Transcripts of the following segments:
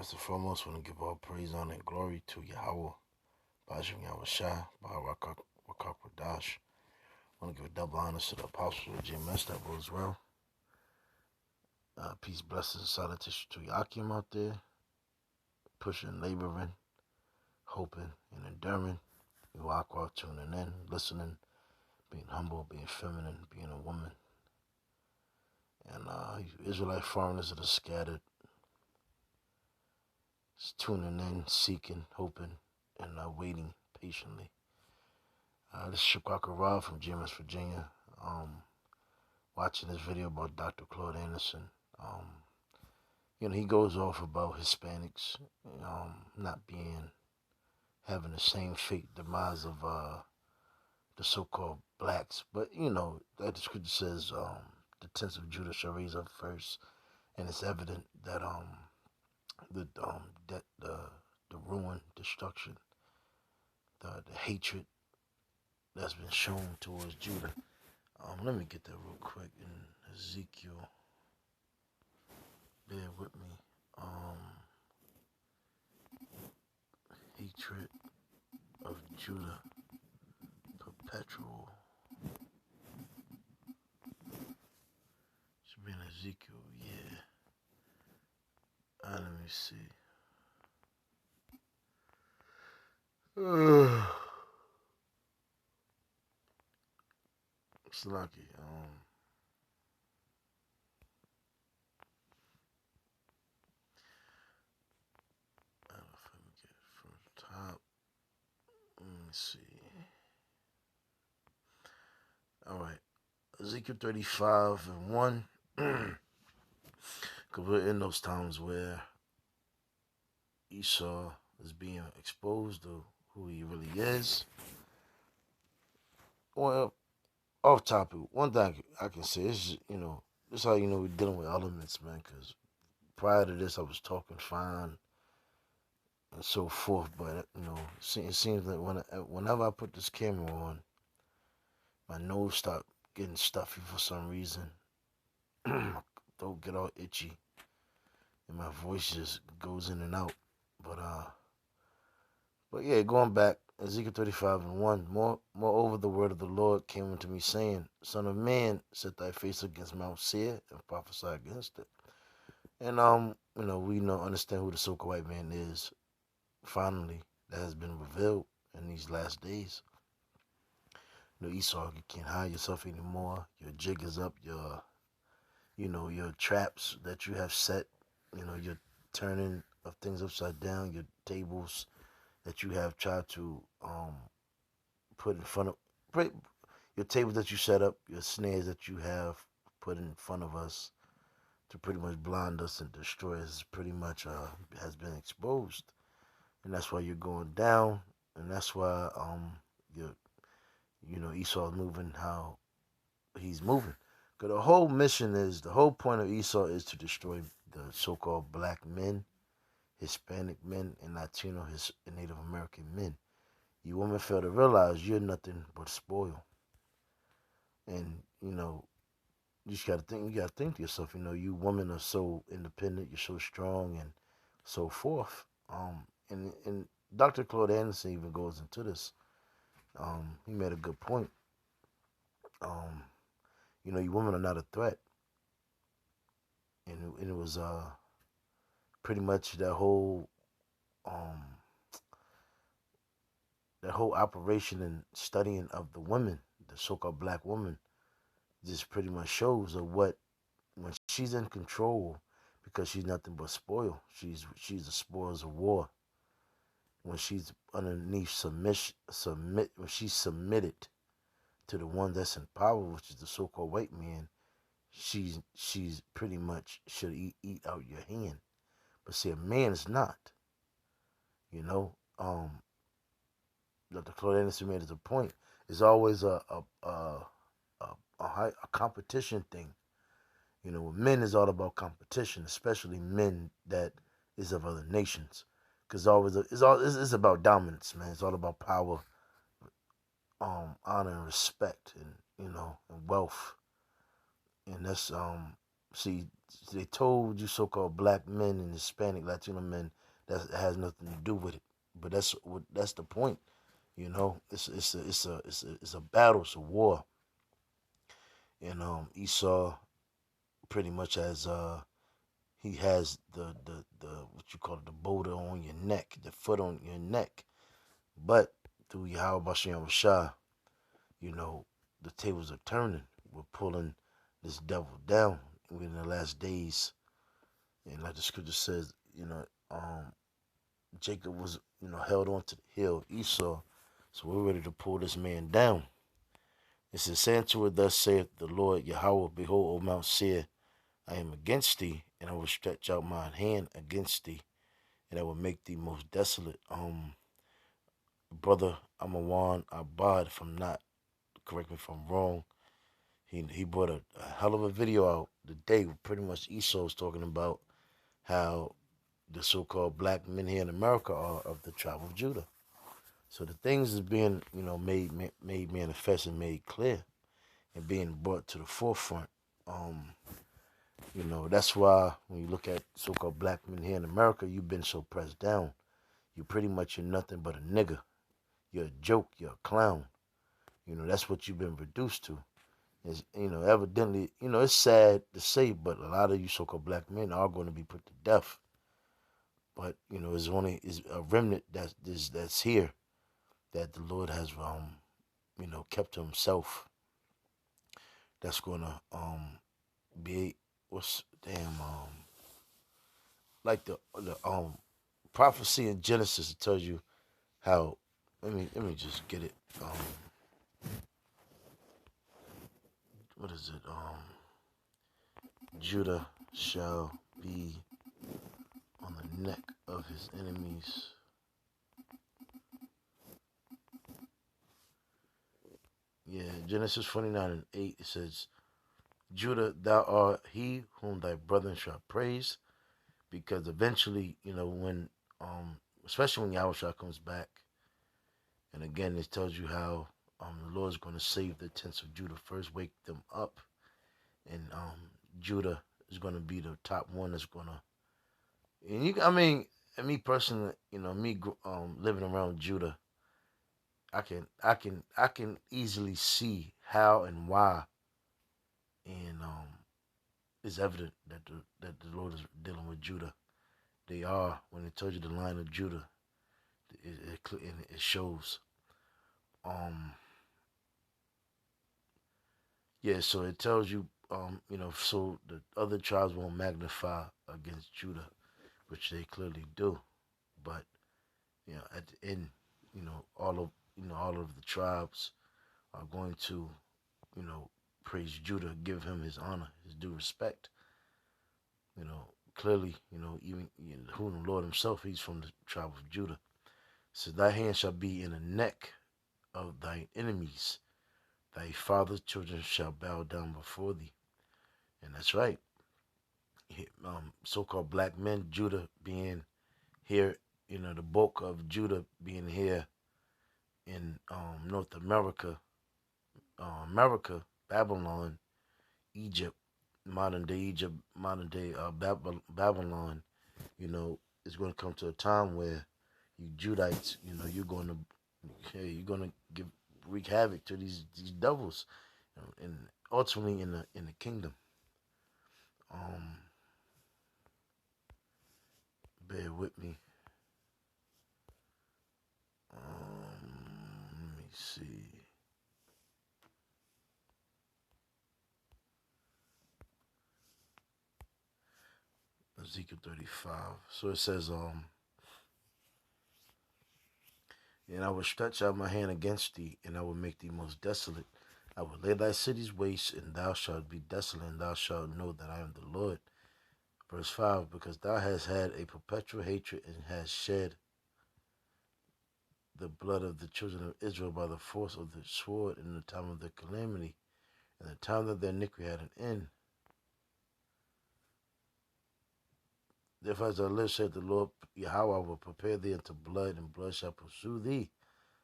First and foremost, I want to give all praise, honor, and glory to Yahweh, Bajim Yahweh Shai, Baharakak, Wadash. I want to give a double honor to the Apostle GMS that was well. Peace, blessings, salutation to Yakim out there, pushing, laboring, hoping, and enduring. You Aqua tuning in, listening, being humble, being feminine, being a woman. And you Israelite foreigners that are scattered, tuning in, seeking, hoping, and waiting patiently. This is Shakaka Rob from GMS, Virginia. Watching this video about Dr. Claude Anderson. He goes off about Hispanics not having the same fate, demise of the so-called blacks. But, that the scripture says the tents of Judah shall raise up first. And it's evident that the ruin, destruction, the hatred that's been shown towards Judah. Let me get that real quick in Ezekiel. Bear with me. Hatred of Judah, perpetual. Should be in Ezekiel, yeah. Let me see. It's lucky. I don't know if I can get it from the top. Let me see. Alright. Ezekiel 35:1. Because we're in those times where Esau is being exposed to who he really is. Well, off topic, one thing I can say is, this is how we're dealing with elements, man, because prior to this I was talking fine and so forth, but, it seems like whenever I put this camera on, my nose stopped getting stuffy for some reason. My throat get all itchy, and my voice just goes in and out. But yeah, going back, Ezekiel 35:1. Moreover, the word of the Lord came unto me, saying, Son of man, set thy face against Mount Seir and prophesy against it. And we understand who the so-called white man is. Finally, that has been revealed in these last days. Esau, you can't hide yourself anymore. Your jig is up. Your traps that you have set. Your turning of things upside down. Your tables that you have tried to put in front of, your tables that you set up, your snares that you have put in front of us to pretty much blind us and destroy us, pretty much has been exposed. And that's why you're going down, and that's why Esau's moving how he's moving. Because the whole point of Esau is to destroy the so-called black men, Hispanic men, and Latino, and Native American men. You women fail to realize you're nothing but spoil. And, you just gotta think to yourself, you women are so independent, you're so strong and so forth. And Dr. Claude Anderson even goes into this. He made a good point. You women are not a threat. And it was pretty much that whole operation and studying of the women, the so-called black woman, just pretty much shows of what, when she's in control, because she's nothing but spoil. She's the spoils of war. When she's underneath when she's submitted to the one that's in power, which is the so-called white man, she's pretty much should eat out your hand. But see, a man is not. Dr. Claude Anderson made it a point. It's always a competition thing. Men is all about competition, especially men that is of other nations, because it's about dominance, man. It's all about power, honor and respect, and and wealth, and that's See, they told you so-called black men and Hispanic Latino men that has nothing to do with it. But that's the point. You know, it's a battle, it's a war. And Esau pretty much has he has the what you call it, the boulder on your neck, the foot on your neck. But through Yahweh Bashem Shah, you know, the tables are turning. We're pulling this devil down. We're in the last days. And like the scripture says, Jacob was, held onto the hill, Esau. So we're ready to pull this man down. It says, saying to her, thus saith the Lord Yahweh, behold, O Mount Seir, I am against thee, and I will stretch out my hand against thee, and I will make thee most desolate. Brother Amawan Abad, if I'm not, correct me if I'm wrong, he brought a hell of a video out today. Pretty much Esau was talking about how the so-called black men here in America are of the tribe of Judah. So the things is being, made manifest and made clear and being brought to the forefront. That's why when you look at so-called black men here in America, you've been so pressed down. You're nothing but a nigger. You're a joke. You're a clown. That's what you've been reduced to. Is evidently, it's sad to say, but a lot of you so-called black men are going to be put to death. But it's only is a remnant that's here that the Lord has kept to Himself. That's gonna be what's damn like the prophecy in Genesis. It tells you how. Let me just get it. What is it? Judah shall be on the neck of his enemies. Yeah, Genesis 49:8. It says, Judah, thou art he whom thy brethren shall praise, because eventually, when especially when Yahushua comes back, and again, it tells you how the Lord is going to save the tents of Judah first, wake them up, and Judah is going to be the top one that's going to. And and me personally, me living around Judah, I can easily see how and why, and it's evident that the Lord is dealing with Judah. They are, when it tells you the line of Judah, it shows. Um, yeah, so it tells you, so the other tribes won't magnify against Judah, which they clearly do. But at the end, all of the tribes are going to, praise Judah, give him his honor, his due respect. Clearly, even who the Lord Himself, He's from the tribe of Judah. So thy hand shall be in the neck of thine enemies. Thy father's children shall bow down before thee. And that's right. So-called black men, Judah being here, the bulk of Judah being here in North America, Babylon, Egypt, modern day Babylon, is going to come to a time where you Judites, you're going to wreak havoc to these devils, and ultimately in the kingdom. Bear with me. Let me see. Ezekiel 35. So it says, and I will stretch out my hand against thee, and I will make thee most desolate. I will lay thy cities waste, and thou shalt be desolate, and thou shalt know that I am the Lord. Verse 5, because thou hast had a perpetual hatred, and hast shed the blood of the children of Israel by the force of the sword in the time of their calamity, and the time that their iniquity had an end. Therefore, as I live, saith the Lord Yahweh, I will prepare thee unto blood, and blood shall pursue thee.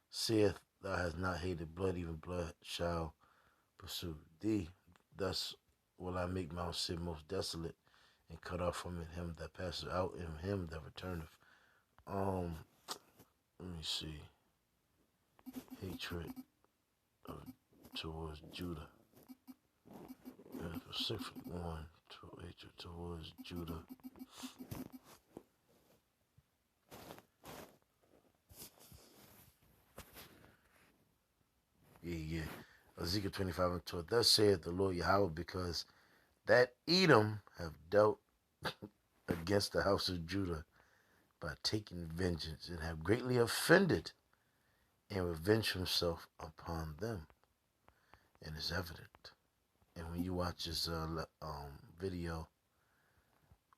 Saith, thou hast not hated blood, even blood shall pursue thee. Thus will I make Mount Seir most desolate, and cut off from it him that passes out, and him that returneth. Um, let me see. Hatred towards Judah. Specific one to hatred towards Judah. Yeah. Ezekiel 25 and 12. Thus saith the Lord Yahweh, because that Edom have dealt against the house of Judah by taking vengeance, and have greatly offended, and revenged himself upon them. And it's evident. And when you watch this video,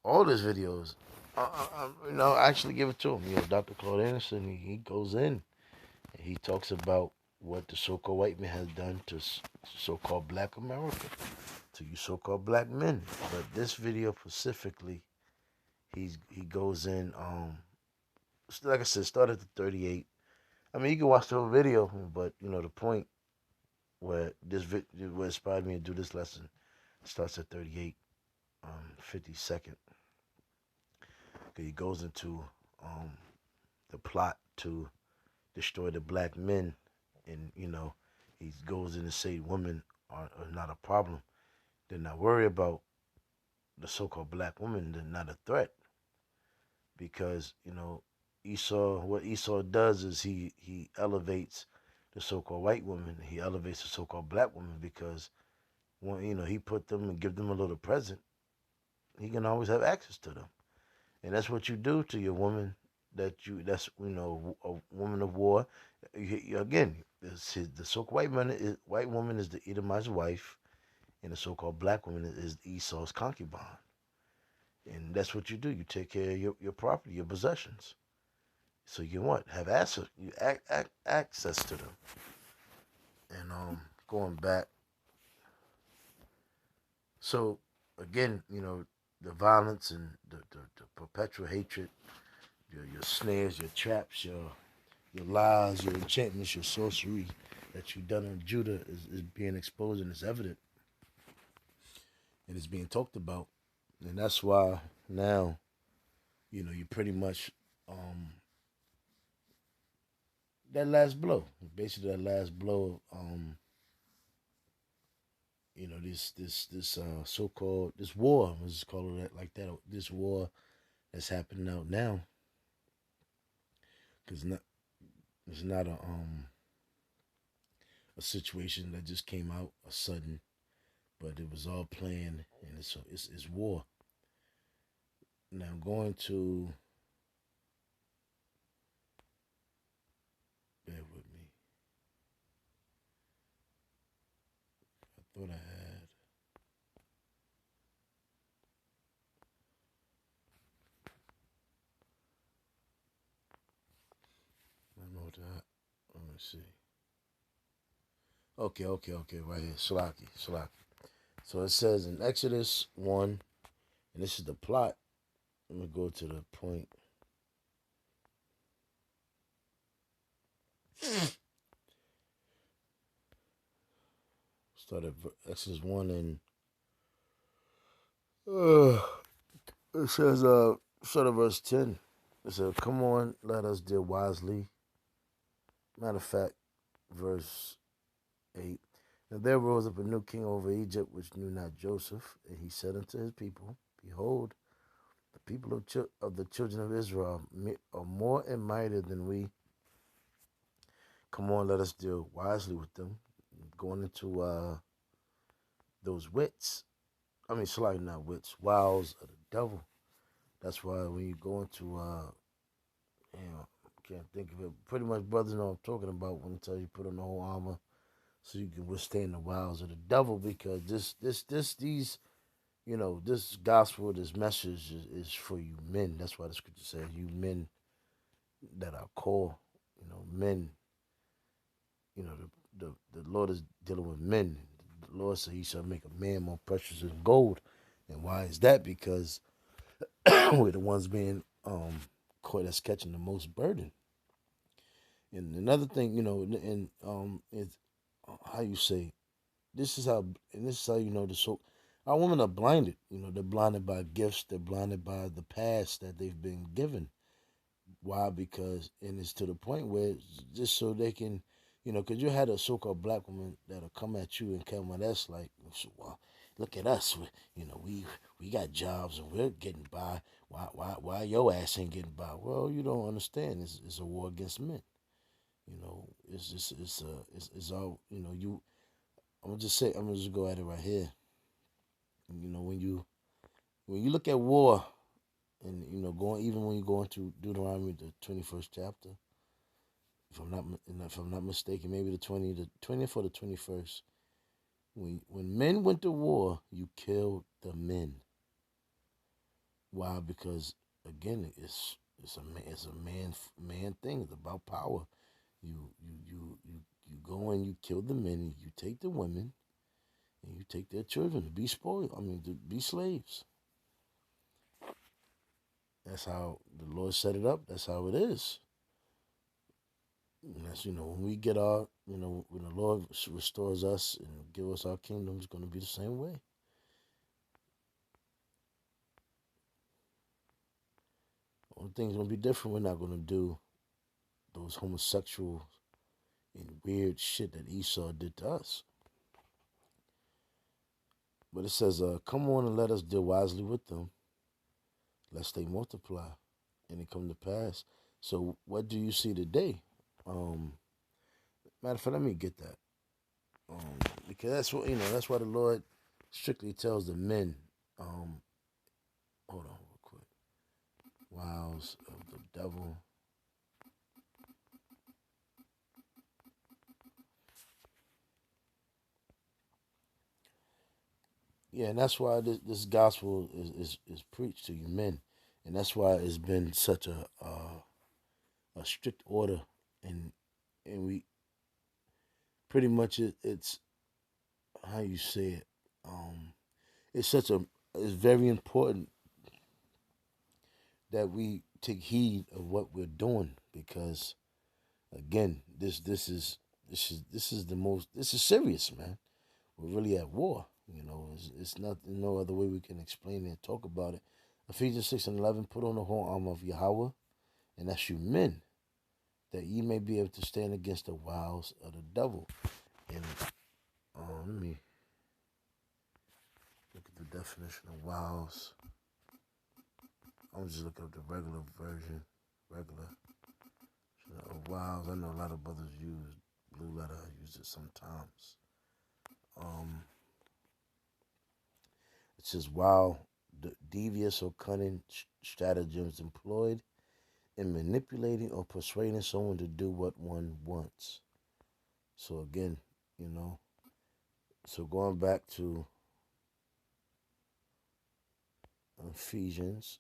all his videos, I actually give it to him. Dr. Claude Anderson, he goes in and he talks about what the so-called white man has done to so-called black America, to you so-called black men. But this video specifically, he goes in, like I said, started at 38. I mean, you can watch the whole video, but the point where what inspired me to do this lesson starts at 38, 52nd. He goes into the plot to destroy the black men, and he goes in to say women are not a problem. They're not worried about the so-called black woman. They're not a threat, because what Esau does is he elevates the so-called white woman. He elevates the so-called black woman, because when he put them and give them a little present, he can always have access to them. And that's what you do to your woman. That's a woman of war. Again, the so-called white woman is the Edomite's wife, and the so-called black woman is Esau's concubine. And that's what you do. You take care of your property, your possessions. So you have access. You access to them. And going back. So again, the violence and the perpetual hatred, your snares, your traps, your lies, your enchantments, your sorcery that you've done on Judah is being exposed, and it's evident. And it's being talked about. And that's why now, you pretty much, that last blow, basically that last blow of, this so-called, this war, let's call it like that, this war that's happening out now. Because it's not a situation that just came out a sudden, but it was all planned, and it's war. Now I'm going to bear with me. I thought I had. I don't know what that. Let me see. Okay, right here. Salaki. So it says in Exodus 1, and this is the plot. Let me go to the point. Start at Exodus 1, and it says, start at verse 10. It says, come on, let us deal wisely. Matter of fact, verse 8. And there rose up a new king over Egypt, which knew not Joseph. And he said unto his people, behold, the people of the children of Israel are more and mightier than we. Come on, let us deal wisely with them. Going into those wits. I mean, slightly not wits. Wiles of the devil. That's why when you go into, can't think of it. Pretty much brothers know what I'm talking about when I tell you put on the whole armor, so you can withstand the wiles of the devil, because these this gospel, this message is for you men. That's why the scripture says, you men that are called, men, the Lord is dealing with men. The Lord said he shall make a man more precious than gold. And why is that? Because we're the ones being caught that's catching the most burden. And another thing, it's how you say, this is how you know the so. Our women are blinded. They're blinded by gifts. They're blinded by the past that they've been given. Why? Because, and it's to the point where just so they can, because you had a so-called black woman that'll come at you and come at us like, well, look at us. We got jobs and we're getting by. Why your ass ain't getting by? Well, you don't understand. It's a war against men. It's just it's all you. I'm gonna just go at it right here. When you look at war, and going, even when you go into Deuteronomy, the 21st chapter, if I'm not mistaken, maybe the 20th or the 21st. When men went to war, you killed the men. Why? Because again, it's a man thing. It's about power. You go and you kill the men. You take the women and you take their children to be spoiled. I mean, to be slaves. That's how the Lord set it up. That's how it is. And that's, when we get when the Lord restores us and give us our kingdom, it's going to be the same way. Only thing's going to be different. We're not going to do those homosexual and weird shit that Esau did to us. But it says, come on and let us deal wisely with them, lest they multiply and it come to pass. So what do you see today? Matter of fact, let me get that. Because that's why the Lord strictly tells the men, hold on real quick. Wiles of the devil. Yeah, and that's why this gospel is preached to you men, and that's why it's been such a strict order, and we pretty much it's how you say it. It's it's very important that we take heed of what we're doing, because again, this is serious, man. We're really at war. It's not no other way we can explain it and talk about it. Ephesians 6:11, put on the whole armor of Yahweh, and that's you men, that ye may be able to stand against the wiles of the devil. And let me look at the definition of wiles. I'm just looking up the regular version. Regular. Wiles. I know a lot of brothers use blue letter. I use it sometimes. It says, while devious or cunning stratagems employed in manipulating or persuading someone to do what one wants. So again, so going back to Ephesians,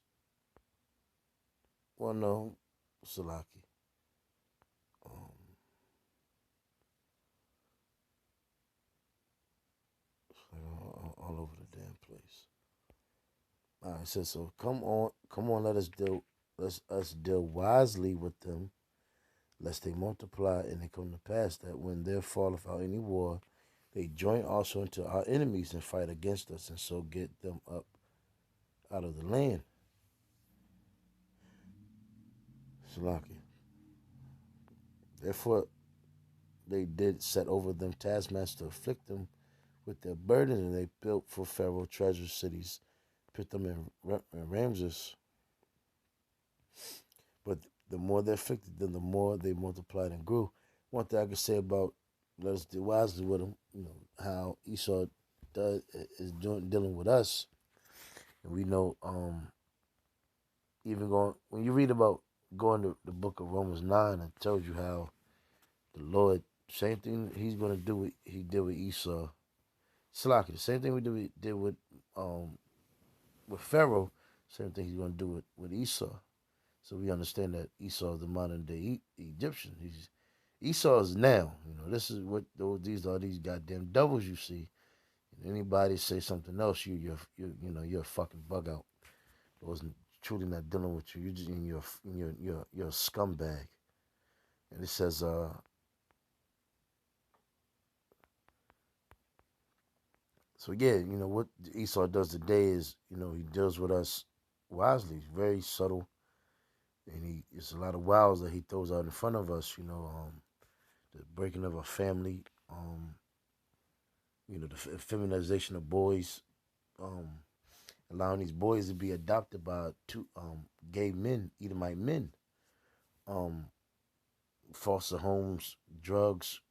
well, no, Salaki. All over the damn place. All right, it says, so come on, let us deal wisely with them, lest they multiply and it come to pass that when there falleth out any war, they join also into our enemies and fight against us, and so get them up out of the land. Salaki. Therefore, they did set over them taskmasters to afflict them with their burdens, and they built for Pharaoh treasure cities, put them in Ramses. But the more they afflicted them, the more they multiplied and grew. One thing I could say about, let us deal wisely with them, how Esau is dealing with us. And we know, even when you read about going to the book of Romans 9, it tells you how the Lord, same thing he's going to do what he did with Esau. Slaki, the same thing we did with Pharaoh, same thing he's going to do with Esau. So we understand that Esau is the modern day Egyptian. Esau is now. This is what these are. These goddamn devils you see. And anybody say something else, you're a fucking bug out. Those truly not dealing with you. You're a scumbag. And it says So yeah, what Esau does today is, he deals with us wisely. He's very subtle, and it's a lot of wiles that he throws out in front of us. The breaking of a family, the feminization of boys, um, allowing these boys to be adopted by two gay men, Edomite men, um, foster homes, drugs,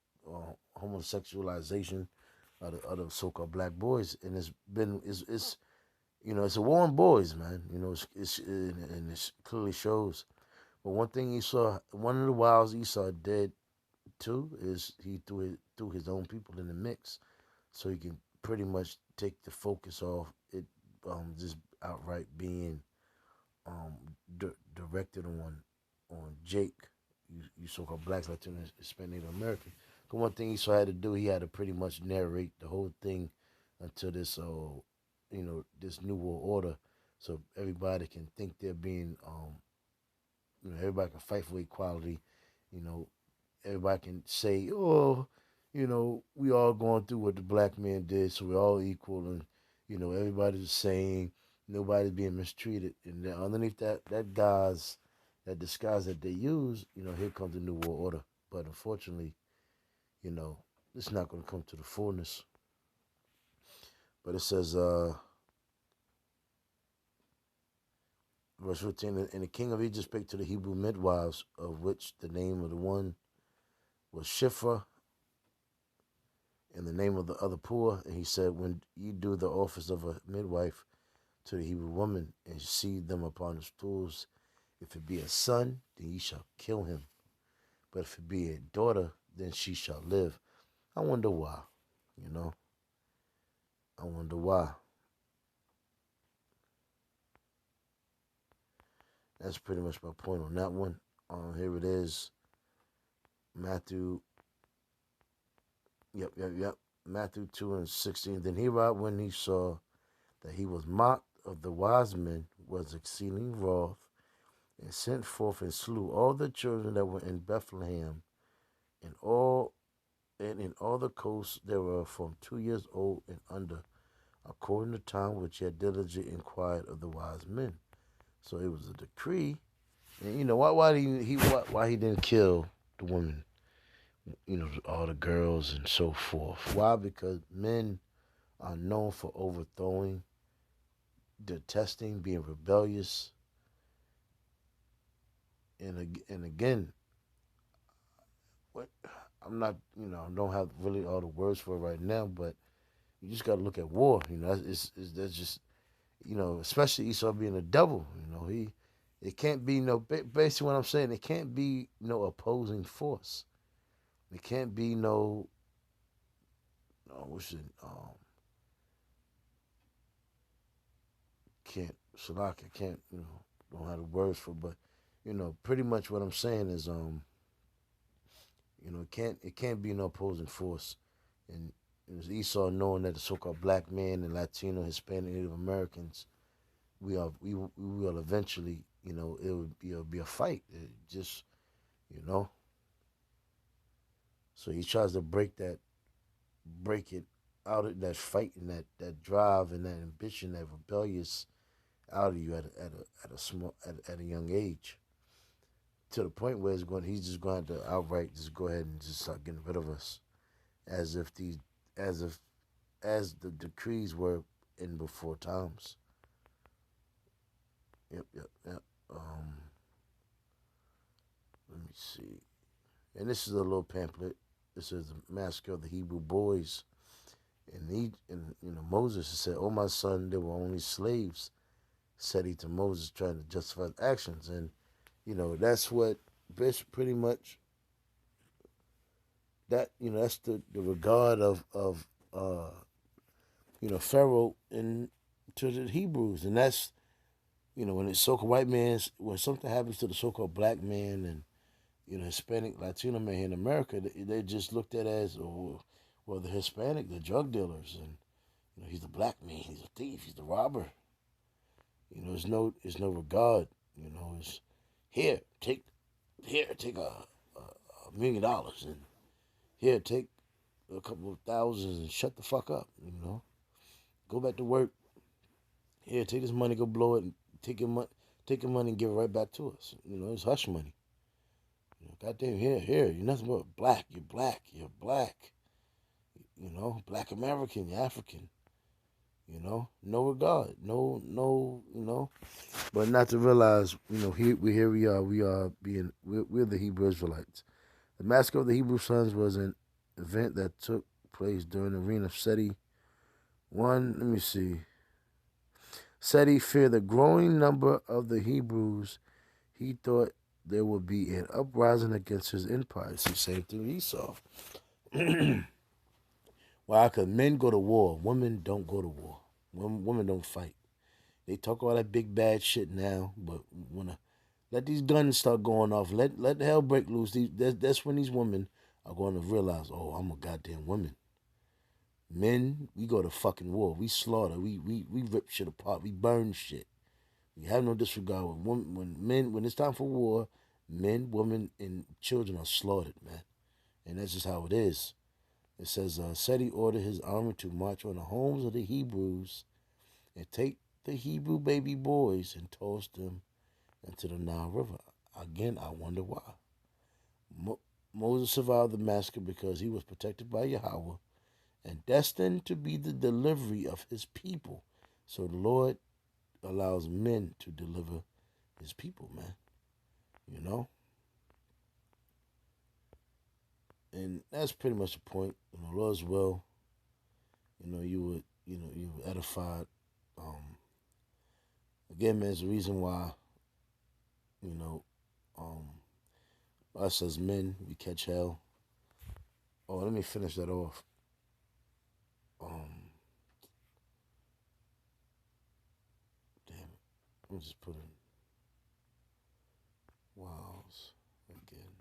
homosexualization of the so-called black boys, and it's a war on boys, man. And it clearly shows. But one thing one of the wiles Esau did too is he threw his own people in the mix, so he can pretty much take the focus off it, just outright being um directed on Jake, you so-called blacks, Latinos, Hispanic, Native American. The one thing Esau had to do, he had to pretty much narrate the whole thing until this new world order, so everybody can think they're being, everybody can fight for equality, you know, everybody can say, oh, we all going through what the black man did, so we're all equal, and everybody's the same, nobody's being mistreated, and then underneath that disguise that they use, here comes the new world order. But unfortunately, you know, it's not going to come to the fullness. But it says, verse 15, and the king of Egypt spake to the Hebrew midwives, of which the name of the one was Shiphrah, and the name of the other Puah. And he said, when ye do the office of a midwife to the Hebrew woman, and see them upon the stools, if it be a son, then ye shall kill him. But if it be a daughter, then she shall live. I wonder why, I wonder why. That's pretty much my point on that one. Here it is. Matthew, yep. Matthew 2:16. Then Herod, when he saw that he was mocked of the wise men, was exceeding wroth, and sent forth and slew all the children that were in Bethlehem, and in all the coasts thereof, from 2 years old and under, according to time which he had diligently inquired of the wise men. So it was a decree, and why he didn't kill the women, all the girls and so forth. Why? Because men are known for overthrowing, detesting, being rebellious, and again, what I'm not, I don't have really all the words for it right now, but you just got to look at war. That's just, especially Esau being a devil. It can't be basically what I'm saying. It can't be no opposing force. It can't be what's it, can't, Salaka can't, don't have the words for, but, pretty much what I'm saying is, it can't be no opposing force. And it was Esau knowing that the so-called black man and Latino, Hispanic, Native Americans, we will eventually, it'll be a fight. It just, you know. So he tries to break it out of that fight and that drive and that ambition, that rebellious out of you at a young age, to the point where he's just going to outright just go ahead and just start getting rid of us, as if as if as the decrees were in before times. Yep. Let me see. And this is a little pamphlet. This is the massacre of the Hebrew boys. And Moses said, "Oh my son, they were only slaves," said he to Moses, trying to justify his actions. And that's what pretty much that's the regard of Pharaoh and to the Hebrews. And that's, when it's so-called white man, when something happens to the so-called black man and Hispanic, Latino man here in America, they just looked at as, oh, well, the Hispanic, the drug dealers, and he's the black man, he's a thief, he's the robber. There's no regard. It's here, take $1 million, and here, take a couple of thousands and shut the fuck up. Go back to work. Here, take this money, go blow it, and take your money and give it right back to us. It's hush money. Goddamn, here, you're nothing but black. You're black. You're black. Black American. You're African. No regard, no. But not to realize, here we are. We're the Hebrew Israelites. The massacre of the Hebrew sons was an event that took place during the reign of Seti. Let me see. Seti feared the growing number of the Hebrews. He thought there would be an uprising against his empire. See, same thing with Esau. Why? Because men go to war. Women don't go to war. Women don't fight. They talk all that big bad shit now, but let these guns start going off. Let the hell break loose. That's when these women are going to realize, oh, I'm a goddamn woman. Men, we go to fucking war. We slaughter. We rip shit apart. We burn shit. We have no disregard. When it's time for war, men, women, and children are slaughtered, man. And that's just how it is. It says, Seti ordered his army to march on the homes of the Hebrews and take the Hebrew baby boys and toss them into the Nile River. Again, I wonder why. Moses survived the massacre because he was protected by Yahweh and destined to be the delivery of his people. So the Lord allows men to deliver his people, man. And that's pretty much the point. Lord's will. You were edified. Again, man, there's a reason why, us as men, we catch hell. Oh, let me finish that off. Damn it. Let me just put in wows again.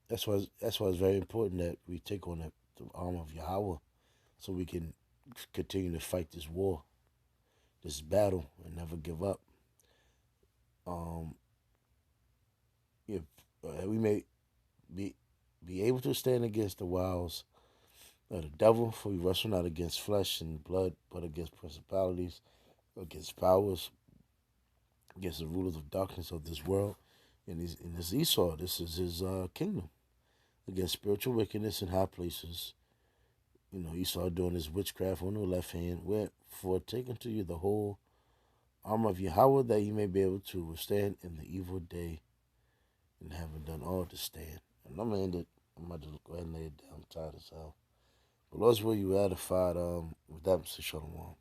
That's why it's very important that we take on the arm of Yahweh so we can continue to fight this war, this battle, and never give up. If we may be able to stand against the wiles of the devil, for we wrestle not against flesh and blood, but against principalities, against powers, against the rulers of darkness of this world. And this Esau, this is his kingdom, against spiritual wickedness in high places. Esau doing his witchcraft on the left hand. Wherefore, take unto you the whole armor of Yahweh, that you may be able to withstand in the evil day, and having done all to stand. And I'm gonna end it. I'm about to go ahead and lay it down. I'm tired as hell. But Lord's will, you edified. With that, Mr. Shalom.